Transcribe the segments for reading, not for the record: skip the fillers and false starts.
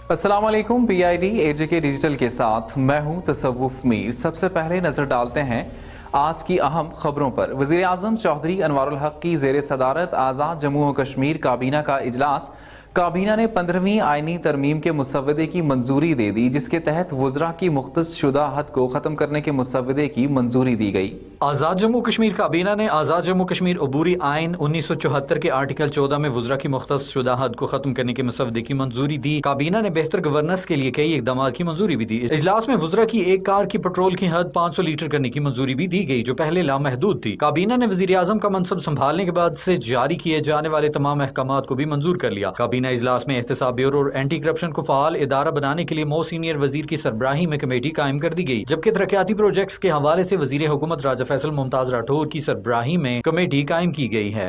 अस्सलाम वालेकुम। PID AJK digital के साथ मैं हूं तसव्वुफ मीर। सबसे पहले नजर डालते हैं आज की अहम खबरों पर। वज़ीर आज़म चौधरी अनवारुल हक की ज़ेर सदारत आज़ाद जम्मू व कश्मीर काबीना का इजलास। काबीना ने 15वीं आइनी तरमीम के मुसव्वदे की मंजूरी दे दी, जिसके तहत वुज़रा की मुख्तस शुदा हद को ख़त्म करने के मुसव्वदे की मंजूरी दी गई। आज़ाद जम्मू कश्मीर काबीना ने आज़ाद जम्मू कश्मीर अबूरी आइन 1974 के आर्टिकल 14 में वुज़रा की मुख्तस शुदा हद को खत्म करने के मुसव्वदे की मंजूरी दी। काबीना ने बेहतर गवर्नेंस के लिए कई इकदाम की मंजूरी भी दी। इजलास में वुज़रा की एक कार की पेट्रोल की हद 500 लीटर करने की मंजूरी भी दी गई, जो पहले लामहदूद थी। काबीना ने वज़ीर आज़म का मनसब संभालने के बाद से जारी किए जाने वाले तमाम अहकामात को भी मंजूर कर लिया। काबीना इजलास में एहतसाब ब्यूरो और एंटी करप्शन को फाल इदारा बनाने के लिए मो सीनियर वजीर की सरबराही में कमेटी कायम कर दी गई, जबकि तरक्याती प्रोजेक्ट्स के हवाले से वजीर हुकूमत राजा फैसल मुमताज राठौर की सरबराही में कमेटी कायम की गई है।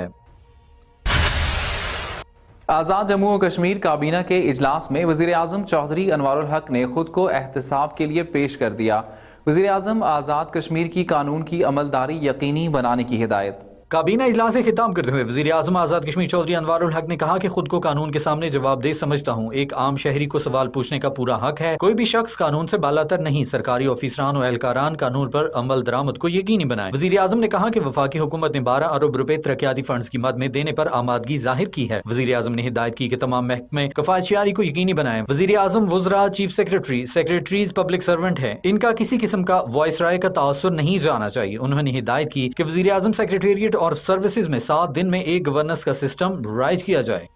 आज़ाद जम्मू व कश्मीर काबीना के इजलास में वज़ीर आज़म चौधरी अनवारुल हक ने खुद को एहतसाब के लिए पेश कर दिया। वज़ीर आज़म आज़ाद कश्मीर की कानून की अमलदारी यकीनी बनाने की हिदायत। काबीना इजलास से खिताब करते हुए वज़ीर आज़म आज़ाद कश्मीर चौधरी अनवारुल हक ने कहा कि खुद को कानून के सामने जवाबदेह समझता हूँ। एक आम शहरी को सवाल पूछने का पूरा हक है। कोई भी शख्स कानून से बालातर नहीं। सरकारी ऑफिसरान और एहलकारान कानून पर अमल दरामद को यकीनी बनाए। वज़ीर आज़म ने कहा कि वफाकी हुकूमत ने 12 अरब रुपए तरक्याती फंड्स की मद में देने पर आमादगी जाहिर की है। वज़ीर आज़म ने हिदायत की कि तमाम महकमे कफायतशियारी को यकीनी बनाए। वज़ीर आज़म वुज़रा, chief secretary, secretaries public servant है, इनका किसी किस्म का वॉइस राय का तासुर नहीं जाना चाहिए। उन्होंने हिदायत की कि वज़ीर आज़म सेक्रेटेरिएट और सर्विसेज में 7 दिन में एक गवर्नेंस का सिस्टम राइज किया जाए।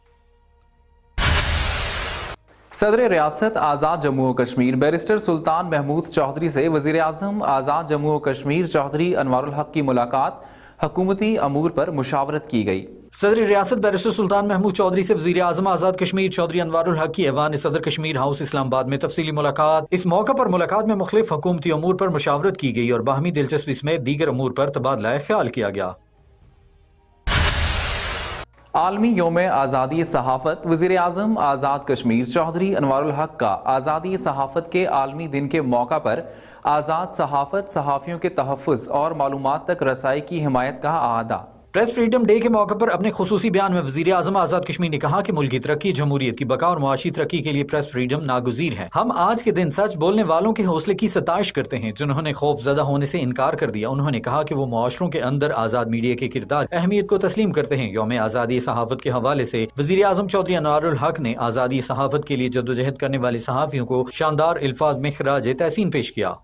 सदर रियासत आज़ाद जम्मू व कश्मीर बैरिस्टर सुल्तान महमूद चौधरी से वज़ीर आज़म आज़ाद जम्मू व कश्मीर चौधरी अनवारुल हक की मुलाकात हुकूमती अमूर पर मुशावरत की गई। सदर रियासत बैरिस्टर सुल्तान महमूद चौधरी से वज़ीर आज़म आज़ाद कश्मीर चौधरी अनवारुल हक की ऐवान सदर कश्मीर हाउस इस्लामाबाद में तफसीली मुलाकात। इस मौका पर मुलाकात में मुख्तलिफ हुकूमती अमूर पर मुशावरत की गई और बाहमी दिलचस्पी समेत दीगर अमूर पर तबादला ख्याल किया गया। आलमी योम आज़ादी सहाफ़त। वज़ीर आज़म आज़ाद कश्मीर चौधरी अनवारुल हक का आज़ादी सहाफ़त के आलमी दिन के मौका पर आज़ाद सहाफ़त, सहाफ़ियों के तहफ़्फ़ुज़ और मालूमात तक रसाई की हिमायत का आदा। प्रेस फ्रीडम डे के मौके पर अपने खुसूसी बयान में वज़ीर आज़म आज़ाद कश्मीर ने कहा कि मुल्क की तरक्की, जमहूरियत की बका और मुआशी तरक्की के लिए प्रेस फ्रीडम नागुज़ीर है। हम आज के दिन सच बोलने वालों के हौसले की सताइश करते हैं, जिन्होंने खौफज़दा होने से इनकार कर दिया। उन्होंने कहा कि वो मुआशरों के अंदर आज़ाद मीडिया के किरदार अहमियत को तस्लीम करते हैं। यौम आज़ादी सहाफ़त के हवाले से वज़ीर आज़म चौधरी अनवारुल हक ने आज़ादी सहाफ़त के लिए जद्दोजहद करने वाले सहाफ़ियों को शानदार अल्फाज में खिराज तहसीन पेश किया।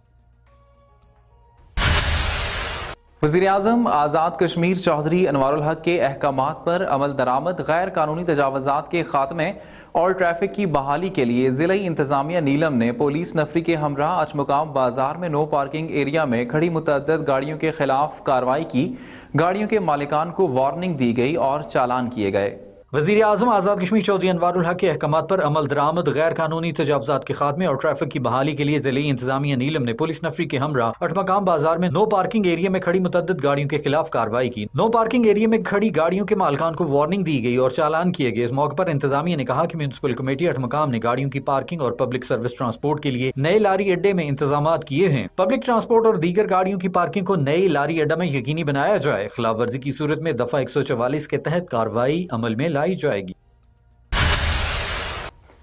वज़ीर आज़म आज़ाद कश्मीर चौधरी अनवारुल हक के अहकामात पर अमल दरामद, गैर कानूनी तजावज़ात के खात्मे और ट्रैफिक की बहाली के लिए ज़िला इंतज़ामिया नीलम ने पुलिस नफरी के हमरा अचमुकाम बाजार में नो पार्किंग एरिया में खड़ी मुतअद्दिद गाड़ियों के खिलाफ कार्रवाई की। गाड़ियों के मालिकान को वार्निंग दी गई और चालान किए गए। वज़ीर आज़म आज़ाद कश्मीर चौधरी अनवारुल हक के अहकामात पर अमल दरामद, गैर कानूनी तजावज़ात के खात्मे और ट्रैफिक की बहाली के लिए ज़िले इंतज़ामिया नीलम ने पुलिस नफरी के हमरा अठमकाम बाजार में नो पार्किंग एरिया में खड़ी मुतअद्दिद गाड़ियों के खिलाफ कार्रवाई की। नो पार्किंग एरिया में खड़ी गाड़ियों के मालिकान को वार्निंग दी गई और चालान किए गए। इस मौके पर इंतज़ामिया ने कहा कि म्यूनिसिपल कमेटी अठमकाम ने गाड़ियों की पार्किंग और पब्लिक सर्विस ट्रांसपोर्ट के लिए नए लारी अड्डे में इंतजाम किए हैं। पब्लिक ट्रांसपोर्ट और दीगर गाड़ियों की पार्किंग को नए लारी अड्डा में यकीनी बनाया जाए। खिलाफ वर्जी की सूरत में दफा 144 के तहत कार्रवाई अमल में लाई जाएगी।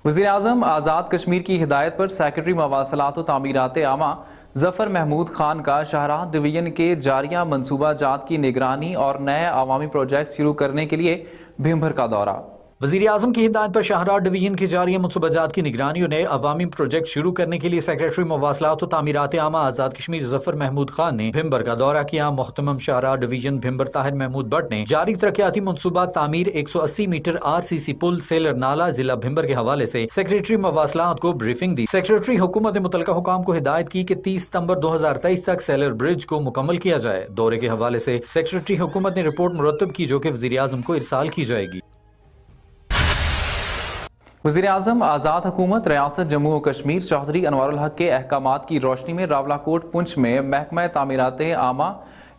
वज़ीर आज़म आज़ाद कश्मीर की हिदायत पर सेक्रेटरी मवासलात व तामीरात आमा ज़फ़र महमूद खान का शाहराह डिवीजन के जारिया मनसूबा जात की निगरानी और नए अवामी प्रोजेक्ट शुरू करने के लिए भिम्बर का दौरा। वज़ीर आज़म की हिदायत पर शाहराह डिवीजन के जारी मनसूबाजात की निगरानी और नए अवामी प्रोजेक्ट शुरू करने के लिए सेक्रेटरी मवासलात व तामीरात आमा आज़ाद कश्मीर ज़फ़र महमूद खान ने भिम्बर का दौरा किया। मोहतरम शाहराह डिवीजन भिम्बर ताहिर महमूद भट्ट ने जारी तरक्याती मनसूबा तामीर 180 मीटर RCC पुल सेलर नाला जिला भिम्बर के हवाले से सेक्रेटरी मवासलात को ब्रीफिंग दी। सेक्रेटरी हुकूमत ने मुतलका हुकाम को हिदायत की कि 30 सितंबर 2023 तक सेलर ब्रिज को मुकम्मल किया जाए। दौरे के हवाले से सेक्रेटरी हुकूमत ने रिपोर्ट मुरतब की, जो कि वज़ीर आज़म को इरसाल की जाएगी। वज़ीर आज़म आज़ाद हुकूमत रियासत जम्मू व कश्मीर चौधरी अनवारुल हक के अहकामात की रोशनी में रावलाकोट पुंछ में महकमा तामीरात आमा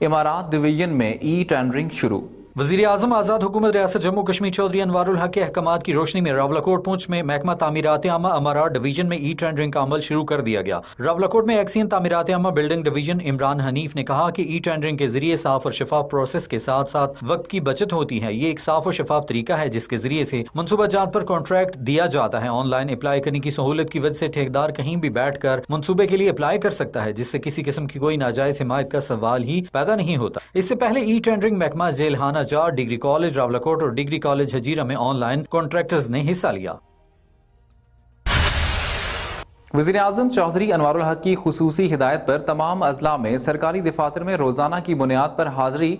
इमारात डिवीजन में ई टेंडरिंग शुरू। वज़ीर आज़म आज़ाद हुकूमत रियासत जम्मू कश्मीर चौधरी अनवारुल हक के अहकामात की रोशनी में रावलाकोट पुंछ में महकमा तामीरात आमा अमारात डिवीजन में ई टेंडरिंग का अमल शुरू कर दिया गया। रावलाकोट में एक्सियन तामीरात आमा बिल्डिंग डिवीजन इमरान हनीफ ने कहा कि ई टेंडरिंग के जरिए साफ और शफाफ प्रोसेस के साथ साथ वक्त की बचत होती है। ये एक साफ और शफाफ तरीका है जिसके जरिए से मनसूबा जात पर कॉन्ट्रैक्ट दिया जाता है। ऑनलाइन अप्लाई करने की सहूलत की वजह से ठेकेदार कहीं भी बैठ कर मनसूबे के लिए अप्लाई कर सकता है, जिससे किसी किस्म की कोई नाजायज हिमायत का सवाल ही पैदा नहीं होता। इससे पहले ई टेंडरिंग महकमा जेलहाना जार, डिग्री कॉलेज रावलाकोट और डिग्री कॉलेज हजीरा में ऑनलाइन कॉन्ट्रैक्टर्स ने हिस्सा लिया। वज़ीर आज़म चौधरी अनवारुल हक की खुसूसी हिदायत पर तमाम अजला में सरकारी दफातर में रोजाना की बुनियाद पर हाजिरी,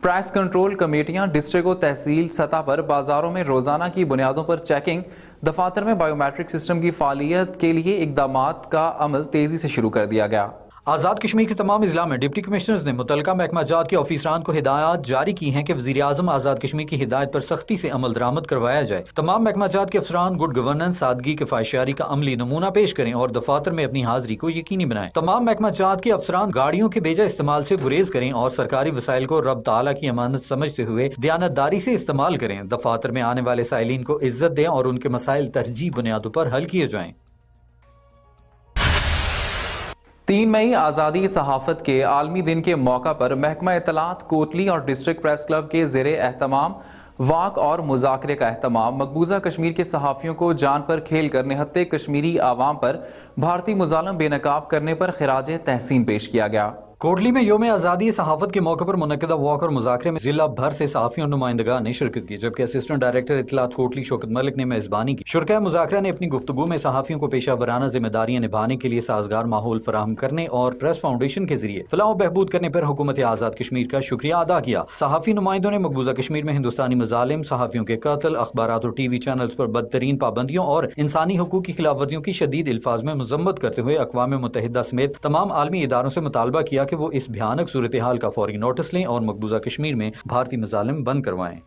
प्राइस कंट्रोल कमेटियां डिस्ट्रिक्ट और तहसील सतह पर बाजारों में रोजाना की बुनियादों पर चेकिंग, दफातर में बायोमेट्रिक सिस्टम की फालियत के लिए इकदामात का अमल तेजी से शुरू कर दिया गया। आज़ाद कश्मीर के तमाम इजला में डिप्टी कमिश्नर्स ने मुतलका महकमा जात के ऑफिसरान को हिदायत जारी की हैं कि वज़ीर आज़म आज़ाद कश्मीर की हिदायत पर सख्ती से अमल दरामद करवाया जाए। तमाम महकमा जात के अफसरान गुड गवर्नेंस, सादगी, किफायतशारी का अमली नमूना पेश करें और दफातर में अपनी हाजिरी को यकीनी बनाएं। तमाम महकमा जात के अफसरान गाड़ियों के बेजा इस्तेमाल से गुरेज करें और सरकारी वसाइल को रब ताला की अमानत समझते हुए दयानतदारी से इस्तेमाल करें। दफातर में आने वाले साइलिन को इज्जत दें और उनके मसाइल तरजीह बुनियादों पर हल किए जाएं। 3 मई आज़ादी सहाफ़त के आलमी दिन के मौका पर महकमा इत्तलात कोटली और डिस्ट्रिक्ट प्रेस क्लब के ज़ेरे एहतमाम वाक और मुज़ाकरे का एहतमाम मकबूजा कश्मीर के सहाफ़ियों को जान पर खेल कर निहत्ते कश्मीरी आवाम पर भारतीय मुज़ालम बेनकाब करने पर खिराज तहसीन पेश किया गया। कोटली में योम आज़ादी सहाफ़त के मौके पर मुनक़िदा वॉक और मुज़ाकरे में जिला भर से सहाफ़ियों और नुमाइंदगान ने शिरकत की, जबकि असिस्टेंट डायरेक्टर इत्तलात कोटली शौकत मलिक ने मेज़बानी की। शुरका मुज़ाकरा ने अपनी गुफ्तगू में सहाफ़ियों को पेशा वराना जिम्मेदारियां निभाने के लिए साजगार माहौल फराहम करने और प्रेस फाउंडेशन के जरिए फलाह बहबूद करने पर हुकूमत आज़ाद कश्मीर का शुक्रिया अदा किया। सहाफ़ी नुमाइंदों ने मकबूजा कश्मीर में हिंदुस्तानी मज़ालिम, सहाफ़ियों के कत्ल, अखबारात और TV चैनल्स पर बदतरीन पाबंदियों और इंसानी हुकूक की खिलाफवर्जियों की शदीद अल्फाज में मजम्मत करते हुए अक़वाम मुत्तहिदा समेत तमाम आलमी इदारों से मुतालबा किया कि वो इस भयानक सूरत हाल का फौरी नोटिस लें और मकबूजा कश्मीर में भारतीय मज़ालिम बंद करवाएं।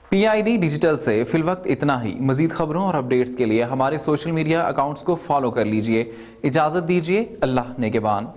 PID डिजिटल से फिलवक्त इतना ही। मजीद खबरों और अपडेट्स के लिए हमारे सोशल मीडिया अकाउंट्स को फॉलो कर लीजिए। इजाजत दीजिए। अल्लाह नेगेबान।